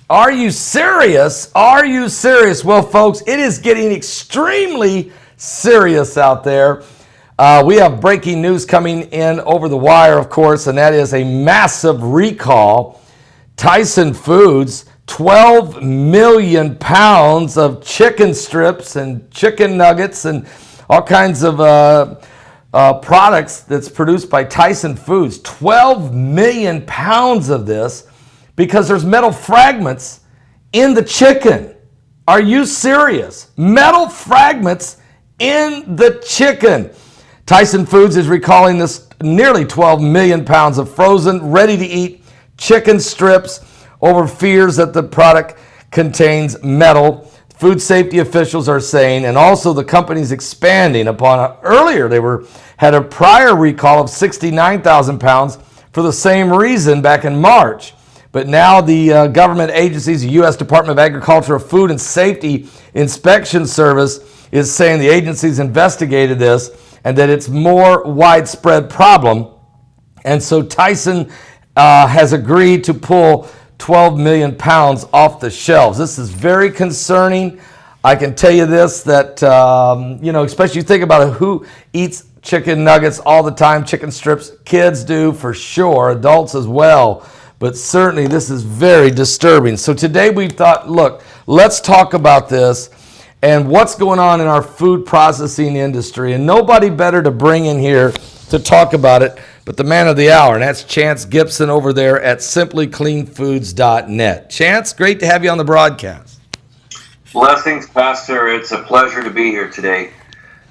Are you serious? Are you serious? Well, folks, it is getting extremely serious out there. We have breaking news coming in over the wire, of course, and that is a massive recall. Tyson Foods, 12 million pounds of chicken strips and chicken nuggets and all kinds of products that's produced by Tyson Foods. 12 million pounds of this because there's metal fragments in the chicken. Are you serious? Metal fragments in the chicken. Tyson Foods is recalling this nearly 12 million pounds of frozen, ready-to-eat chicken strips over fears that the product contains metal. Food safety officials are saying, and also the company's expanding upon earlier had a prior recall of 69,000 pounds for the same reason back in March. But now the government agencies, the U.S. Department of Agriculture, Food and Safety Inspection Service, is saying the agency's investigated this and that it's more widespread problem. And so Tyson has agreed to pull 12 million pounds off the shelves. This is very concerning. I can tell you this, that, especially you think about it, who eats chicken nuggets all the time, chicken strips? Kids do for sure, adults as well. But certainly this is very disturbing. So today we thought, look, let's talk about this and what's going on in our food processing industry. And nobody better to bring in here to talk about it but the man of the hour, and that's Chance Gibson over there at simplycleanfoods.net. Chance, great to have you on the broadcast. Blessings, Pastor. It's a pleasure to be here today.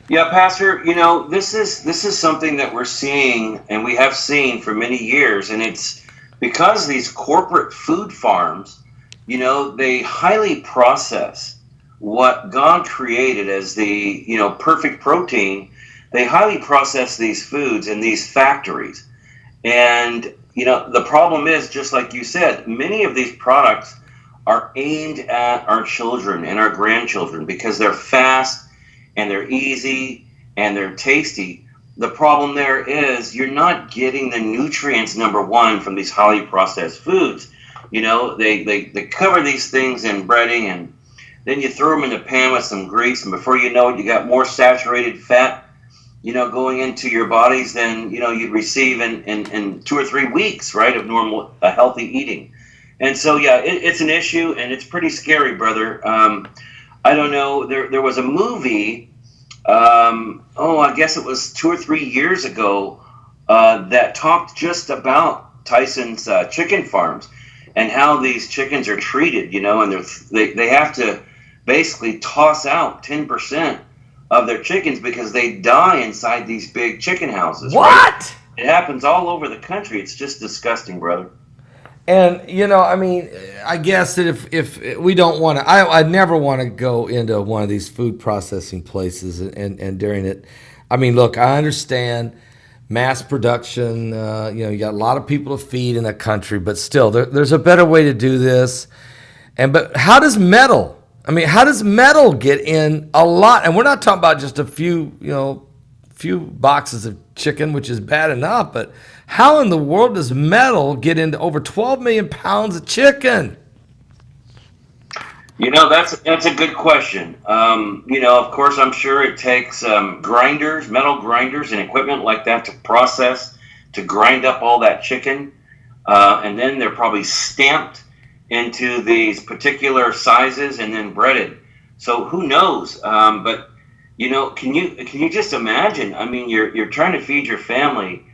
Yeah, Pastor, this is something that we're seeing and we have seen for many years, and it's because these corporate food farms, they highly process what God created as the, perfect protein. They highly process these foods in these factories. And, the problem is, just like you said, many of these products are aimed at our children and our grandchildren because they're fast and they're easy and they're tasty. The problem there is you're not getting the nutrients, number one, from these highly processed foods. They cover these things in breading and then you throw them in the pan with some grease, and before you know it, you got more saturated fat going into your bodies than, you'd receive in 2 or 3 weeks, right, of normal, healthy eating. And so, yeah, it's an issue, and it's pretty scary, brother. I don't know, there was a movie, I guess it was 2 or 3 years ago, that talked just about Tyson's chicken farms and how these chickens are treated, and they have to basically toss out 10% of their chickens because they die inside these big chicken houses. What? Right? It happens all over the country. It's just disgusting, brother. And, I guess that if we don't want to, I never want to go into one of these food processing places and during it. Look, I understand mass production, you got a lot of people to feed in a country, but still, there's a better way to do this. But how does metal get in a lot? And we're not talking about just a few boxes of chicken, which is bad enough, but how in the world does metal get into over 12 million pounds of chicken? That's a good question. Of course, I'm sure it takes grinders, metal grinders and equipment like that to grind up all that chicken. And then they're probably stamped into these particular sizes and then breaded. So who knows? But can you just imagine? You're trying to feed your family,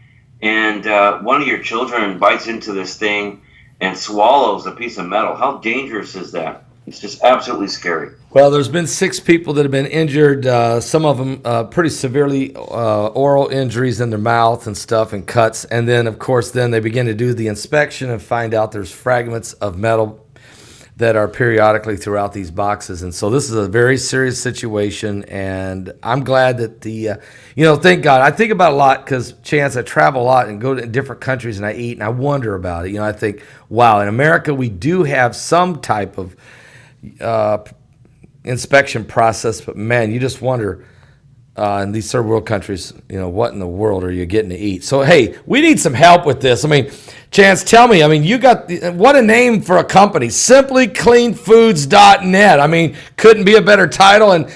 and one of your children bites into this thing and swallows a piece of metal. How dangerous is that? It's just absolutely scary. Well, there's been 6 people that have been injured, some of them pretty severely oral injuries in their mouth and stuff and cuts. And then, of course, then they begin to do the inspection and find out there's fragments of metal that are periodically throughout these boxes. And so this is a very serious situation. And I'm glad that thank God. I think about it a lot because, Chance, I travel a lot and go to different countries and I eat and I wonder about it. I think, wow, in America we do have some type of inspection process, but man, you just wonder in these third world countries, what in the world are you getting to eat? So hey, we need some help with this. Chance, tell me, I mean, you got, what a name for a company, simplycleanfoods.net. I mean, couldn't be a better title and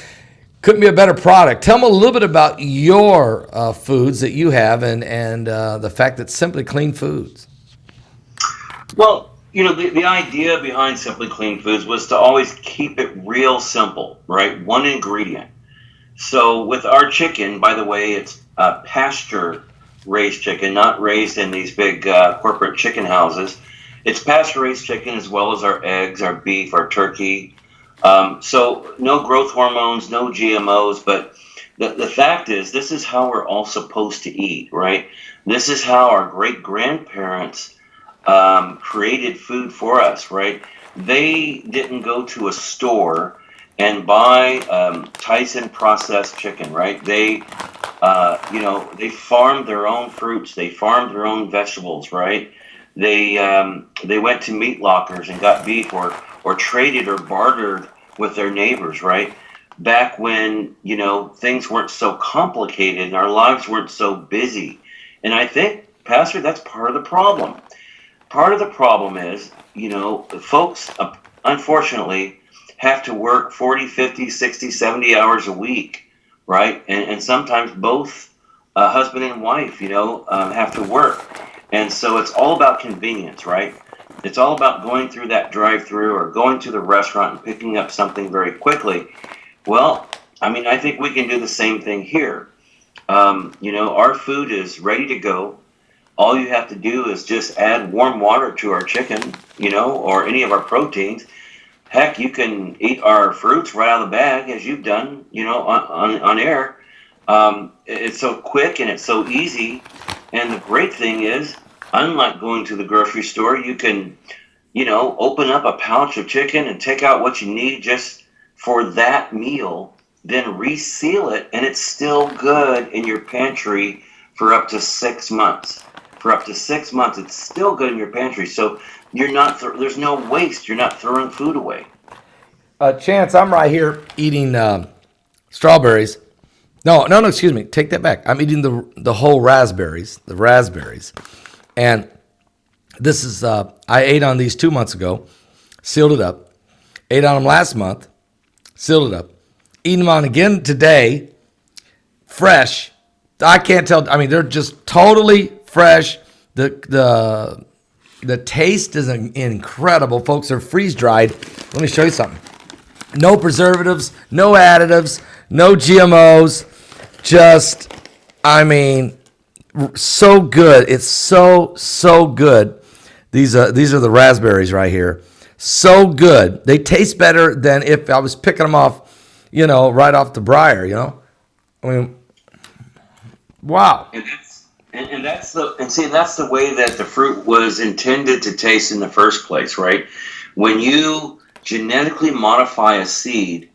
couldn't be a better product. Tell me a little bit about your foods that you have and the fact that Simply Clean Foods. Well, the idea behind Simply Clean Foods was to always keep it real simple, right? One ingredient. So with our chicken, by the way, it's pasture raised chicken, not raised in these big corporate chicken houses. It's pasture raised chicken as well as our eggs, our beef, our turkey. So no growth hormones, no GMOs, but the fact is this is how we're all supposed to eat, right? This is how our great grandparents created food for us, right? They didn't go to a store and buy Tyson processed chicken, right? They farmed their own fruits, they farmed their own vegetables, right? They went to meat lockers and got beef, or traded or bartered with their neighbors, right? Back when things weren't so complicated and our lives weren't so busy. And I think, Pastor, that's part of the problem. Part of the problem is, folks, unfortunately, have to work 40, 50, 60, 70 hours a week, right? And sometimes both husband and wife, have to work. And so it's all about convenience, right? It's all about going through that drive-through or going to the restaurant and picking up something very quickly. Well, I mean, I think we can do the same thing here. Our food is ready to go. All you have to do is just add warm water to our chicken, or any of our proteins. Heck, you can eat our fruits right out of the bag, as you've done, on air. It's so quick and it's so easy. And the great thing is, unlike going to the grocery store, you can, open up a pouch of chicken and take out what you need just for that meal, then reseal it, and it's still good in your pantry for up to 6 months. For up to 6 months, it's still good in your pantry. So you're not there's no waste. You're not throwing food away. Chance, I'm right here eating strawberries. No, excuse me. Take that back. I'm eating the whole raspberries, And this is, I ate on these 2 months ago, sealed it up. Ate on them last month, sealed it up. Eating them on again today, fresh. I can't tell. I mean, they're just totally fresh. The taste is incredible, folks. They're freeze dried. Let me show you something. No preservatives, no additives, no GMOs. Just, I mean, so good. It's so good. These are the raspberries right here. So good. They taste better than if I was picking them off, right off the briar. I mean, wow. And that's the way that the fruit was intended to taste in the first place, right? When you genetically modify a seed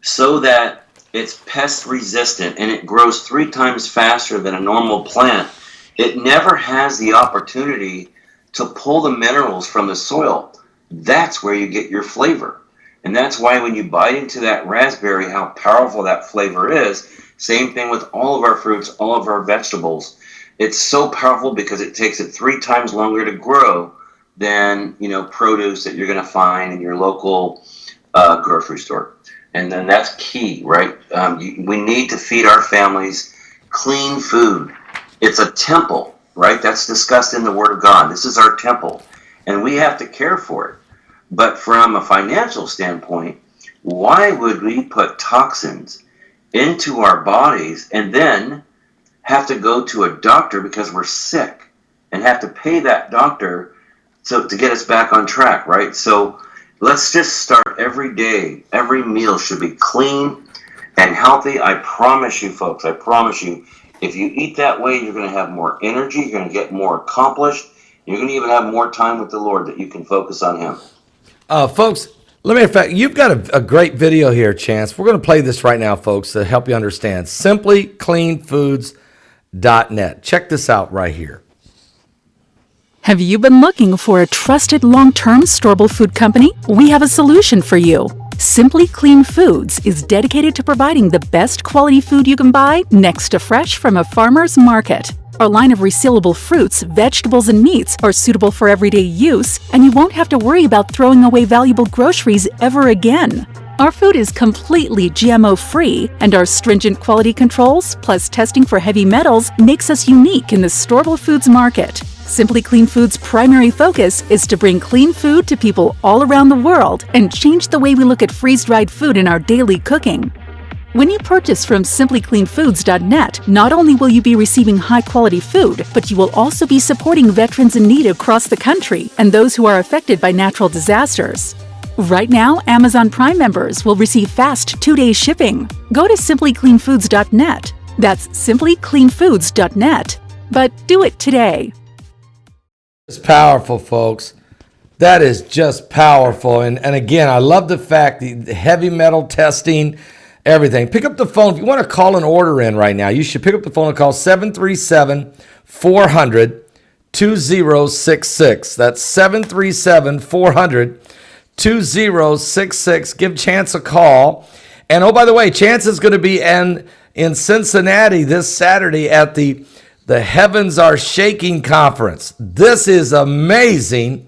so that it's pest resistant and it grows 3 times faster than a normal plant, it never has the opportunity to pull the minerals from the soil. That's where you get your flavor. And that's why when you bite into that raspberry, how powerful that flavor is. Same thing with all of our fruits, all of our vegetables. It's so powerful because it takes it 3 times longer to grow than produce that you're going to find in your local grocery store. And then that's key, right? We need to feed our families clean food. It's a temple, right? That's discussed in the Word of God. This is our temple, and we have to care for it. But from a financial standpoint, why would we put toxins into our bodies and then have to go to a doctor because we're sick and have to pay that doctor to get us back on track, right? So let's just start every day. Every meal should be clean and healthy. I promise you, folks, if you eat that way, you're going to have more energy, you're going to get more accomplished, you're going to even have more time with the Lord that you can focus on Him. Folks, you've got a great video here, Chance. We're going to play this right now, folks, to help you understand. simplycleanfoods.net. Check this out right here. Have you been looking for a trusted long-term storable food company? We have a solution for you. Simply Clean Foods is dedicated to providing the best quality food you can buy next to fresh from a farmer's market. Our line of resealable fruits, vegetables, and meats are suitable for everyday use, and you won't have to worry about throwing away valuable groceries ever again. Our food is completely GMO-free, and our stringent quality controls, plus testing for heavy metals, makes us unique in the storable foods market. Simply Clean Foods' primary focus is to bring clean food to people all around the world and change the way we look at freeze-dried food in our daily cooking. When you purchase from simplycleanfoods.net, not only will you be receiving high-quality food, but you will also be supporting veterans in need across the country and those who are affected by natural disasters. Right now, Amazon Prime members will receive fast 2-day shipping. Go to simplycleanfoods.net. That's simplycleanfoods.net. But do it today. It's powerful, folks. That is just powerful. And again, I love the fact the heavy metal testing, everything. Pick up the phone. If you want to call an order in right now, you should pick up the phone and call 737-400-2066. That's 737-400-2066. Give Chance a call. And oh, by the way, Chance is going to be in Cincinnati this Saturday at the Heavens Are Shaking conference. This is amazing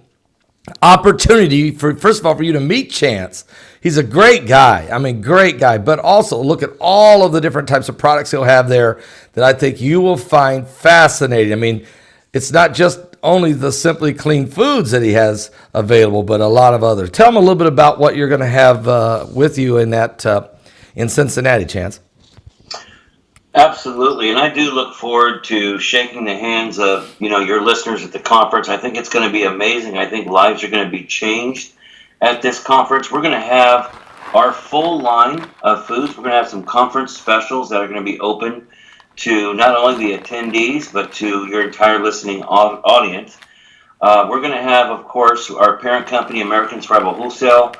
opportunity for, first of all, for you to meet Chance. He's a great guy. I mean, great guy. But also look at all of the different types of products he'll have there that I think you will find fascinating. I mean, it's not just only the Simply Clean Foods that he has available, but a lot of others. Tell him a little bit about what you're going to have with you in that in Cincinnati, Chance. Absolutely, and I do look forward to shaking the hands of your listeners at the conference. I think it's going to be amazing. I think lives are going to be changed at this conference. We're going to have our full line of foods. We're going to have some conference specials that are going to be open to not only the attendees but to your entire listening audience. We're going to have, of course, our parent company, American Tribal Wholesale.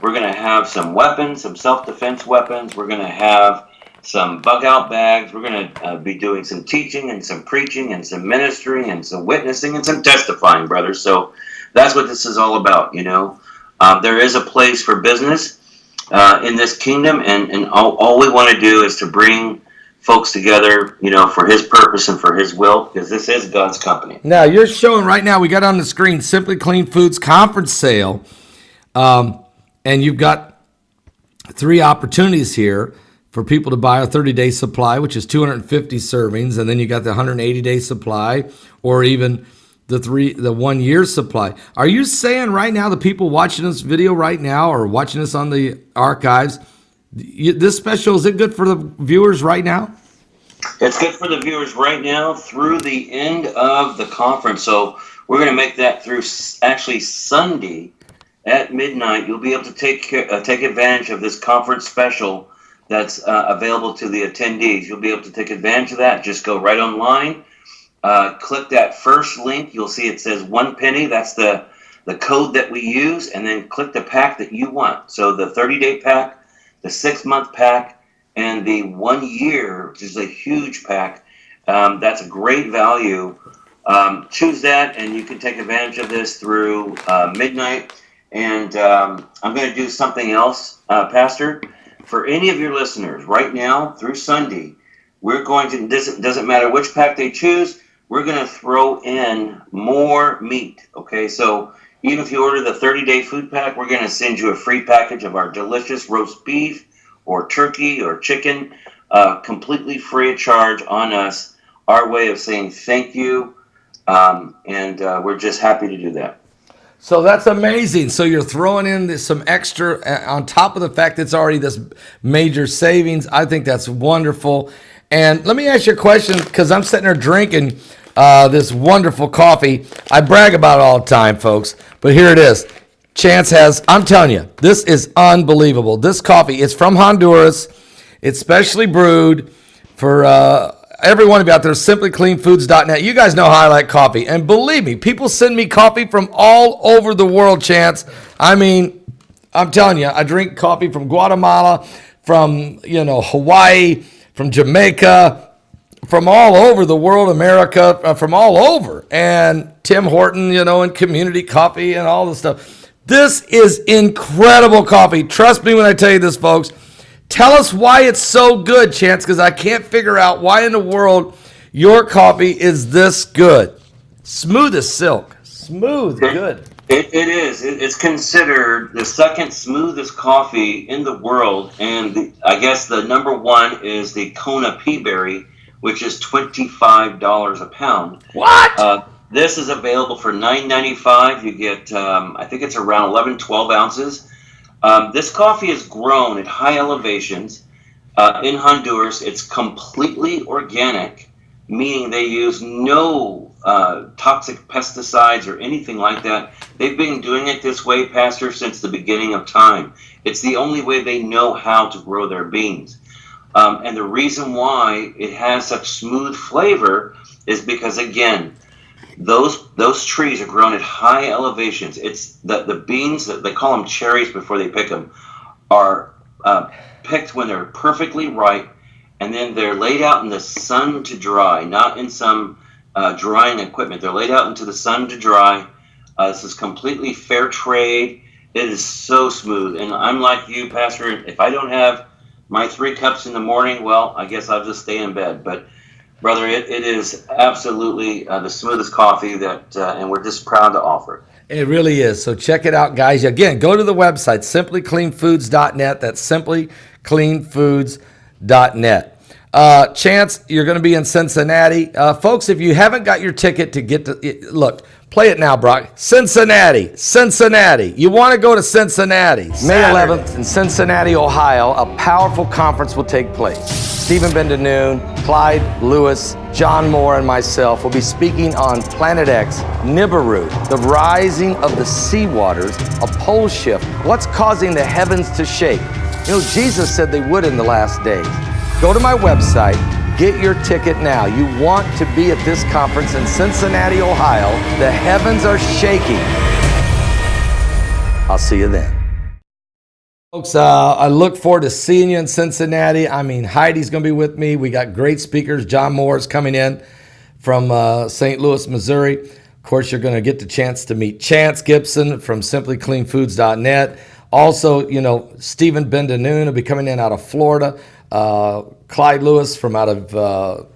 We're going to have some weapons, some self-defense weapons. We're going to have some bug-out bags. We're going to be doing some teaching and some preaching and some ministry and some witnessing and some testifying, brothers. So that's what this is all about, There is a place for business in this kingdom, and all we want to do is to bring folks together, for His purpose and for His will, because this is God's company. Now, you're showing right now, we got on the screen, Simply Clean Foods conference sale, and you've got 3 opportunities here for people to buy a 30-day supply, which is 250 servings, and then you got the 180-day supply, or even the 1-year supply. Are you saying right now, the people watching this video right now or watching this on the archives, this special, is it good for the viewers right now? It's good for the viewers right now through the end of the conference. So we're going to make that through actually Sunday at midnight. You'll be able to take advantage of this conference special that's available to the attendees. You'll be able to take advantage of that. Just go right online, click that first link. You'll see it says 1 penny. That's the code that we use, and then click the pack that you want. So the 30-day pack, the 6-month pack, and the 1 year, which is a huge pack. That's a great value. Choose that, and you can take advantage of this through midnight. And I'm going to do something else, Pastor. For any of your listeners, right now through Sunday, we're going to, doesn't matter which pack they choose, we're going to throw in more meat. Okay, so even if you order the 30-day food pack, we're going to send you a free package of our delicious roast beef or turkey or chicken, completely free of charge on us. Our way of saying thank you, and we're just happy to do that. So that's amazing. So you're throwing in some extra on top of the fact that it's already this major savings. I think that's wonderful. And let me ask you a question, because I'm sitting there drinking this wonderful coffee. I brag about it all the time, folks, but here it is. Chance has, I'm telling you, this is unbelievable. This coffee is from Honduras. It's specially brewed for every one of you out there, simplycleanfoods.net. You guys know how I like coffee. And believe me, people send me coffee from all over the world, Chance. I mean, I'm telling you, I drink coffee from Guatemala, from, Hawaii, from Jamaica, from all over the world, America, from all over. And Tim Horton, and Community Coffee and all this stuff. This is incredible coffee. Trust me when I tell you this, folks. Tell us why it's so good, Chance, because I can't figure out why in the world your coffee is this good. Smooth as silk. Smooth, good. It is. It's considered the second smoothest coffee in the world, and I guess the number one is the Kona Pea Berry, which is $25 a pound. What? This is available for $9.95. You get, I think it's around 11, 12 ounces. This coffee is grown at high elevations in Honduras. It's completely organic, meaning they use no toxic pesticides or anything like that. They've been doing it this way, Pastor, since the beginning of time. It's the only way they know how to grow their beans. And the reason why it has such smooth flavor is because, again, those trees are grown at high elevations. It's the beans, that they call them cherries before they pick them, are picked when they're perfectly ripe, and then they're laid out in the sun to dry, not in some drying equipment. They're laid out into the sun to dry. This is completely fair trade. It is so smooth. And I'm like you, Pastor. If I don't have my 3 cups in the morning, well, I guess I'll just stay in bed. But, brother, it is absolutely the smoothest coffee that, and we're just proud to offer it. It really is. So check it out, guys. Again, go to the website, simplycleanfoods.net. That's simplycleanfoods.net. Chance, you're going to be in Cincinnati. Folks, if you haven't got your ticket to get to, look, play it now, Brock. Cincinnati. You want to go to Cincinnati. May 11th in Cincinnati, Ohio, a powerful conference will take place. Stephen Bendanoon, Clyde Lewis, John Moore, and myself will be speaking on Planet X, Nibiru, the rising of the sea waters, a pole shift, what's causing the heavens to shake. You know, Jesus said they would in the last days. Go to my website, get your ticket now. You want to be at this conference in Cincinnati, Ohio. The heavens are shaking. I'll see you then. Folks, I look forward to seeing you in Cincinnati. I mean, Heidi's going to be with me. We got great speakers. John Moore is coming in from St. Louis, Missouri. Of course, you're going to get the chance to meet Chance Gibson from simplycleanfoods.net. Also, you know, Stephen Bendanoon will be coming in out of Florida. Clyde Lewis from out of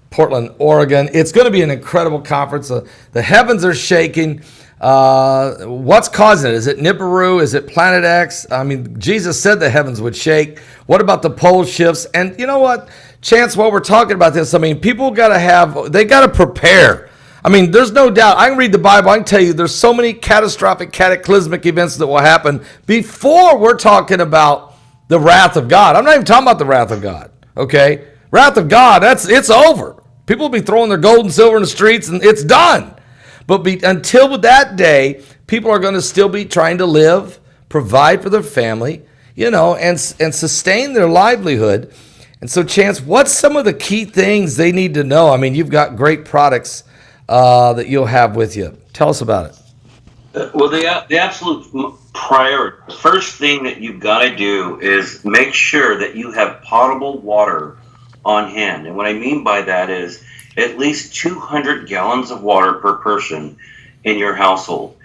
Portland, Oregon. It's going to be an incredible conference. The heavens are shaking. What's causing it? Is it Nibiru? Is it Planet X? I mean, Jesus said the heavens would shake. What about the pole shifts? And you know what, Chance, while we're talking about this, I mean, people got to prepare. I mean, there's no doubt. I can read the Bible. I can tell you there's so many catastrophic, cataclysmic events that will happen before we're talking about the wrath of God. I'm not even talking about the wrath of God, okay? Wrath of God, it's over. People will be throwing their gold and silver in the streets, and it's done. But until that day, people are going to still be trying to live, provide for their family, you know, and sustain their livelihood. And so, Chance, what's some of the key things they need to know? I mean, you've got great products that you'll have with you. Tell us about it. Well, the absolute priority, the first thing that you've got to do is make sure that you have potable water on hand. And what I mean by that is at least 200 gallons of water per person in your household.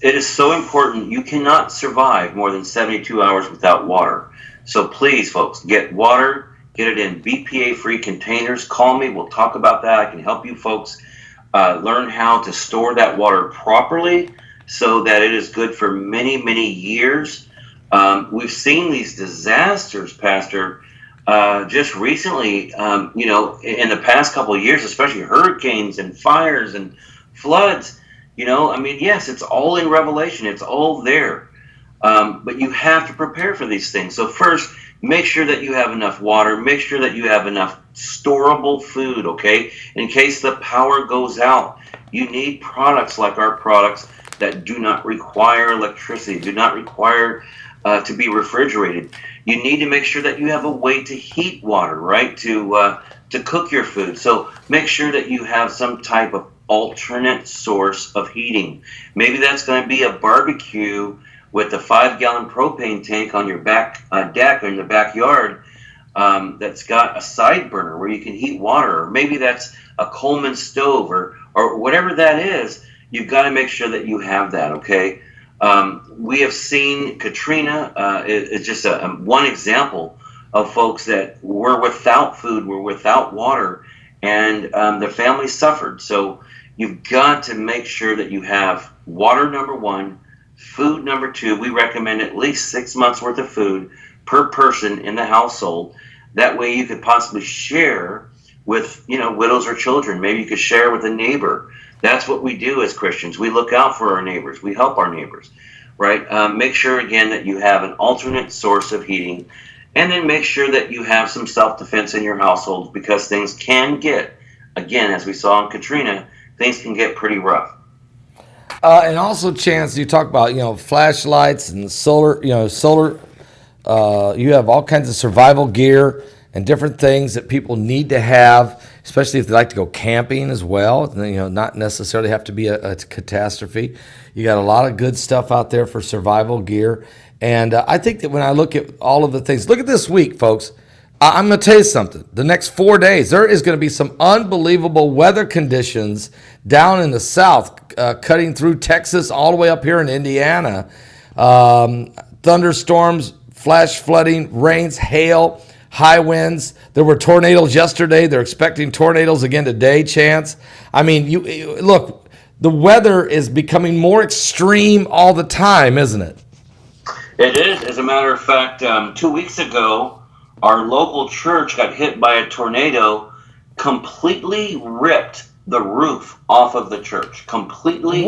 It is so important. You cannot survive more than 72 hours without water. So please, folks, get water, get it in BPA-free containers. Call me. We'll talk about that. I can help you folks learn how to store that water properly so that it is good for many, many years. We've seen these disasters, Pastor, just recently, you know, in the past couple of years, especially hurricanes and fires and floods. You know, I mean, yes, it's all in Revelation. It's all there. But you have to prepare for these things. So first, make sure that you have enough water. Make sure that you have enough storable food, okay? In case the power goes out, you need products like our products that do not require electricity, do not require to be refrigerated. You need to make sure that you have a way to heat water, right? To cook your food. So make sure that you have some type of alternate source of heating. Maybe that's going to be a barbecue with a 5-gallon propane tank on your back deck or in the backyard that's got a side burner where you can heat water. Or maybe that's a Coleman stove or whatever that is. You've got to make sure that you have that, okay? We have seen Katrina. It's just one example of folks that were without food, were without water, and the family suffered. So you've got to make sure that you have water, number one, food, number two. We recommend at least 6 months worth of food per person in the household. That way you could possibly share with, widows or children. Maybe you could share with a neighbor. That's what we do as Christians. We look out for our neighbors. We help our neighbors, right? Make sure, again, that you have an alternate source of heating, and then make sure that you have some self-defense in your household, because things can get, again, as we saw in Katrina, things can get pretty rough. And also, Chance, you talk about, flashlights and solar. You have all kinds of survival gear and different things that people need to have, especially if they like to go camping as well. Not necessarily have to be a catastrophe. You got a lot of good stuff out there for survival gear. And I think that when I look at all of the things, look at this week, folks. I'm going to tell you something. The next 4 days, there is going to be some unbelievable weather conditions down in the south, cutting through Texas all the way up here in Indiana. Thunderstorms, flash flooding, rains, hail, high winds. There were tornadoes yesterday. They're expecting tornadoes again today, Chance. I mean, look, the weather is becoming more extreme all the time, isn't it? It is. As a matter of fact, 2 weeks ago, our local church got hit by a tornado, completely ripped the roof off of the church. Completely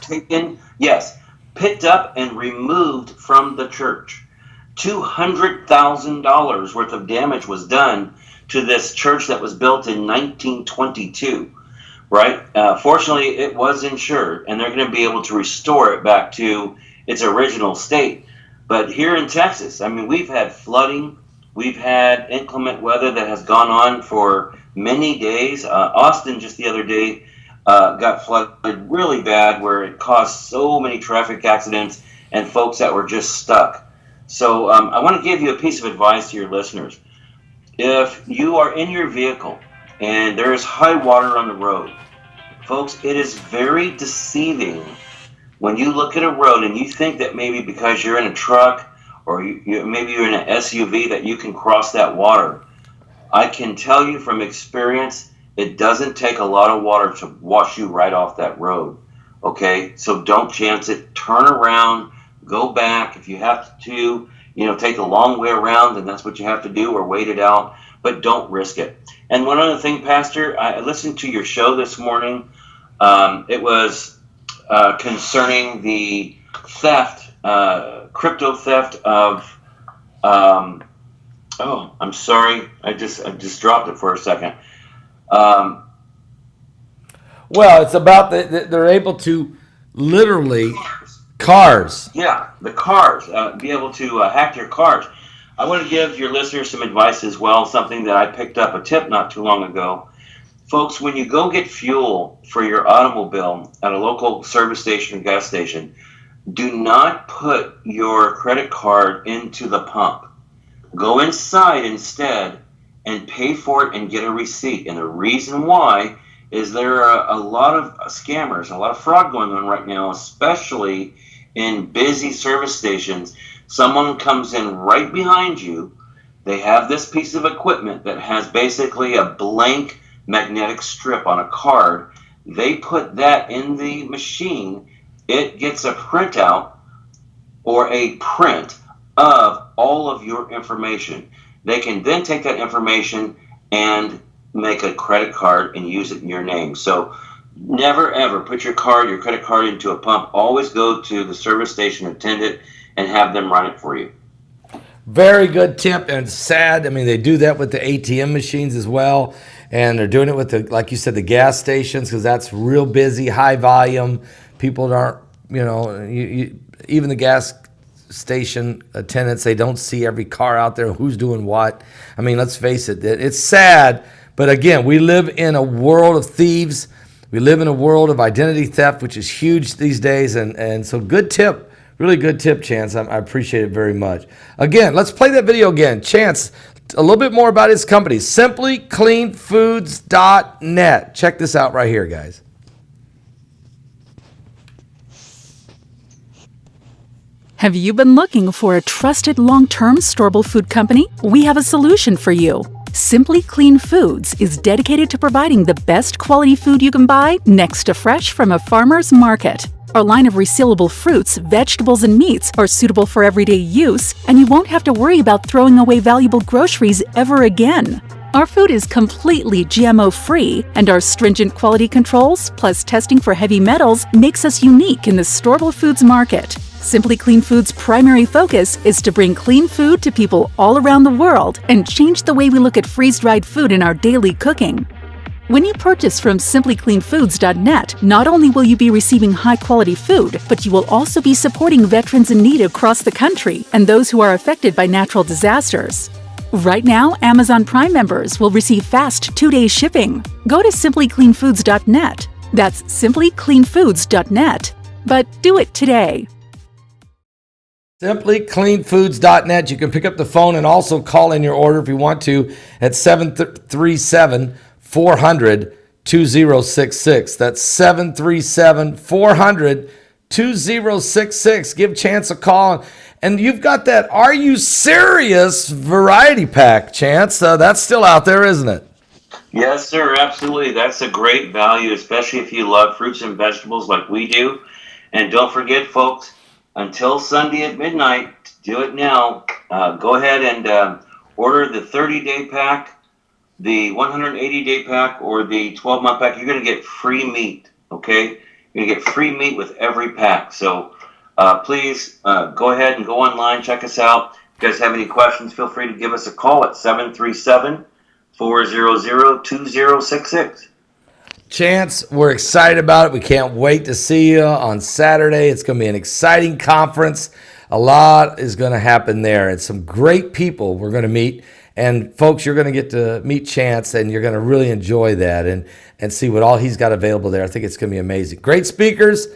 taken, yes, picked up and removed from the church. $200,000 worth of damage was done to this church that was built in 1922, right? Fortunately, it was insured, and they're going to be able to restore it back to its original state. But here in Texas, I mean, we've had flooding. We've had inclement weather that has gone on for many days. Austin just the other day got flooded really bad, where it caused so many traffic accidents and folks that were just stuck. So I want to give you a piece of advice to your listeners. If you are in your vehicle and there is high water on the road, folks, it is very deceiving when you look at a road and you think that maybe because you're in a truck or maybe you're in an SUV that you can cross that water. I can tell you from experience, it doesn't take a lot of water to wash you right off that road. Okay, so don't chance it. Turn around, go back. If you have to, take the long way around, then that's what you have to do, or wait it out. But don't risk it. And one other thing, Pastor, I listened to your show this morning. It was concerning the theft, crypto theft of. I'm sorry. I just dropped it for a second. Well, it's about they're able to literally cars. Yeah, the cars. Be able to hack your cars. I want to give your listeners some advice as well. Something that I picked up a tip not too long ago. Folks, when you go get fuel for your automobile at a local service station or gas station, do not put your credit card into the pump. Go inside instead and pay for it and get a receipt. And the reason why is there are a lot of scammers, a lot of fraud going on right now, especially in busy service stations. Someone comes in right behind you. They have this piece of equipment that has basically a blank magnetic strip on a card. They put that in the machine. It gets a printout or a print of all of your information. They can then take that information and make a credit card and use it in your name. So never ever put your credit card into a pump. Always go to the service station attendant and have them run it for you. Very good tip, and sad. I mean, they do that with the ATM machines as well, and they're doing it with like you said, the gas stations, because that's real busy, high volume. People aren't, even the gas station attendants, they don't see every car out there, who's doing what. I mean, let's face it, it's sad. But again, we live in a world of thieves. We live in a world of identity theft, which is huge these days. And so good tip, really good tip, Chance. I appreciate it very much. Again, let's play that video again. Chance, a little bit more about his company, simplycleanfoods.net. Check this out right here, guys. Have you been looking for a trusted long-term storable food company? We have a solution for you. Simply Clean Foods is dedicated to providing the best quality food you can buy next to fresh from a farmer's market. Our line of resealable fruits, vegetables, and meats are suitable for everyday use, and you won't have to worry about throwing away valuable groceries ever again. Our food is completely GMO-free, and our stringent quality controls, plus testing for heavy metals, makes us unique in the storable foods market. Simply Clean Foods' primary focus is to bring clean food to people all around the world and change the way we look at freeze-dried food in our daily cooking. When you purchase from simplycleanfoods.net, not only will you be receiving high-quality food, but you will also be supporting veterans in need across the country and those who are affected by natural disasters. Right now, Amazon Prime members will receive fast 2-day shipping. Go to simplycleanfoods.net. That's simplycleanfoods.net. But do it today. SimplyCleanFoods.net. You can pick up the phone and also call in your order if you want to at 737-400-2066. That's 737-400-2066. Give Chance a call. And you've got that Are You Serious variety pack, Chance. That's still out there, isn't it? Yes, sir. Absolutely. That's a great value, especially if you love fruits and vegetables like we do. And don't forget, folks, until Sunday at midnight, do it now. Go ahead and order the 30-day pack, the 180-day pack, or the 12-month pack. You're going to get free meat, okay? You're going to get free meat with every pack. So please go ahead and go online, check us out. If you guys have any questions, feel free to give us a call at 737-400-2066. Chance, we're excited about it. We can't wait to see you on Saturday. It's going to be an exciting conference. A lot is going to happen there, and some great people we're going to meet. And folks, you're going to get to meet Chance, and you're going to really enjoy that and see what all he's got available there. I think it's going to be amazing. Great speakers,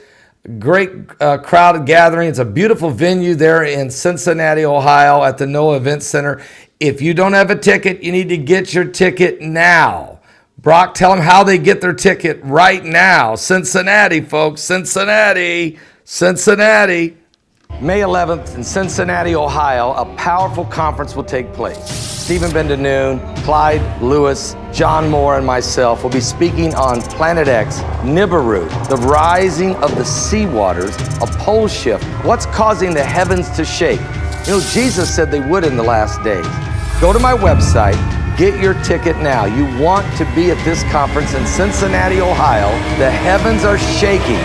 great crowd gathering. It's a beautiful venue there in Cincinnati, Ohio at the Noah Event Center. If you don't have a ticket, you need to get your ticket now. Brock, tell them how they get their ticket right now. Cincinnati, folks. Cincinnati. May 11th in Cincinnati, Ohio, a powerful conference will take place. Stephen Bendanoon, Clyde Lewis, John Moore, and myself will be speaking on Planet X, Nibiru, the rising of the sea waters, a pole shift, what's causing the heavens to shake. You know, Jesus said they would in the last days. Go to my website. Get your ticket now. You want to be at this conference in Cincinnati, Ohio. The heavens are shaking.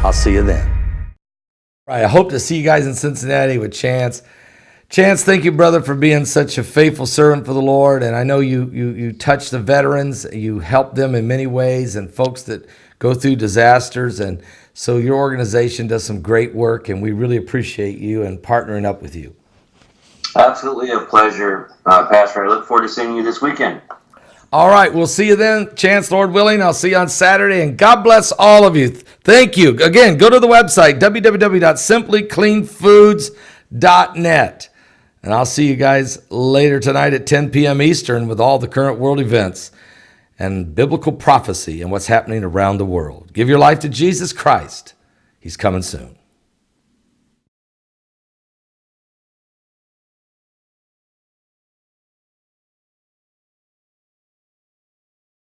I'll see you then. All right, I hope to see you guys in Cincinnati with Chance. Chance, thank you, brother, for being such a faithful servant for the Lord. And I know you touch the veterans. You help them in many ways and folks that go through disasters. And so your organization does some great work, and we really appreciate you and partnering up with you. Absolutely a pleasure, Pastor. I look forward to seeing you this weekend. All right, we'll see you then. Chance, Lord willing, I'll see you on Saturday. And God bless all of you. Thank you. Again, go to the website, www.simplycleanfoods.net. And I'll see you guys later tonight at 10 p.m. Eastern with all the current world events and biblical prophecy and what's happening around the world. Give your life to Jesus Christ. He's coming soon.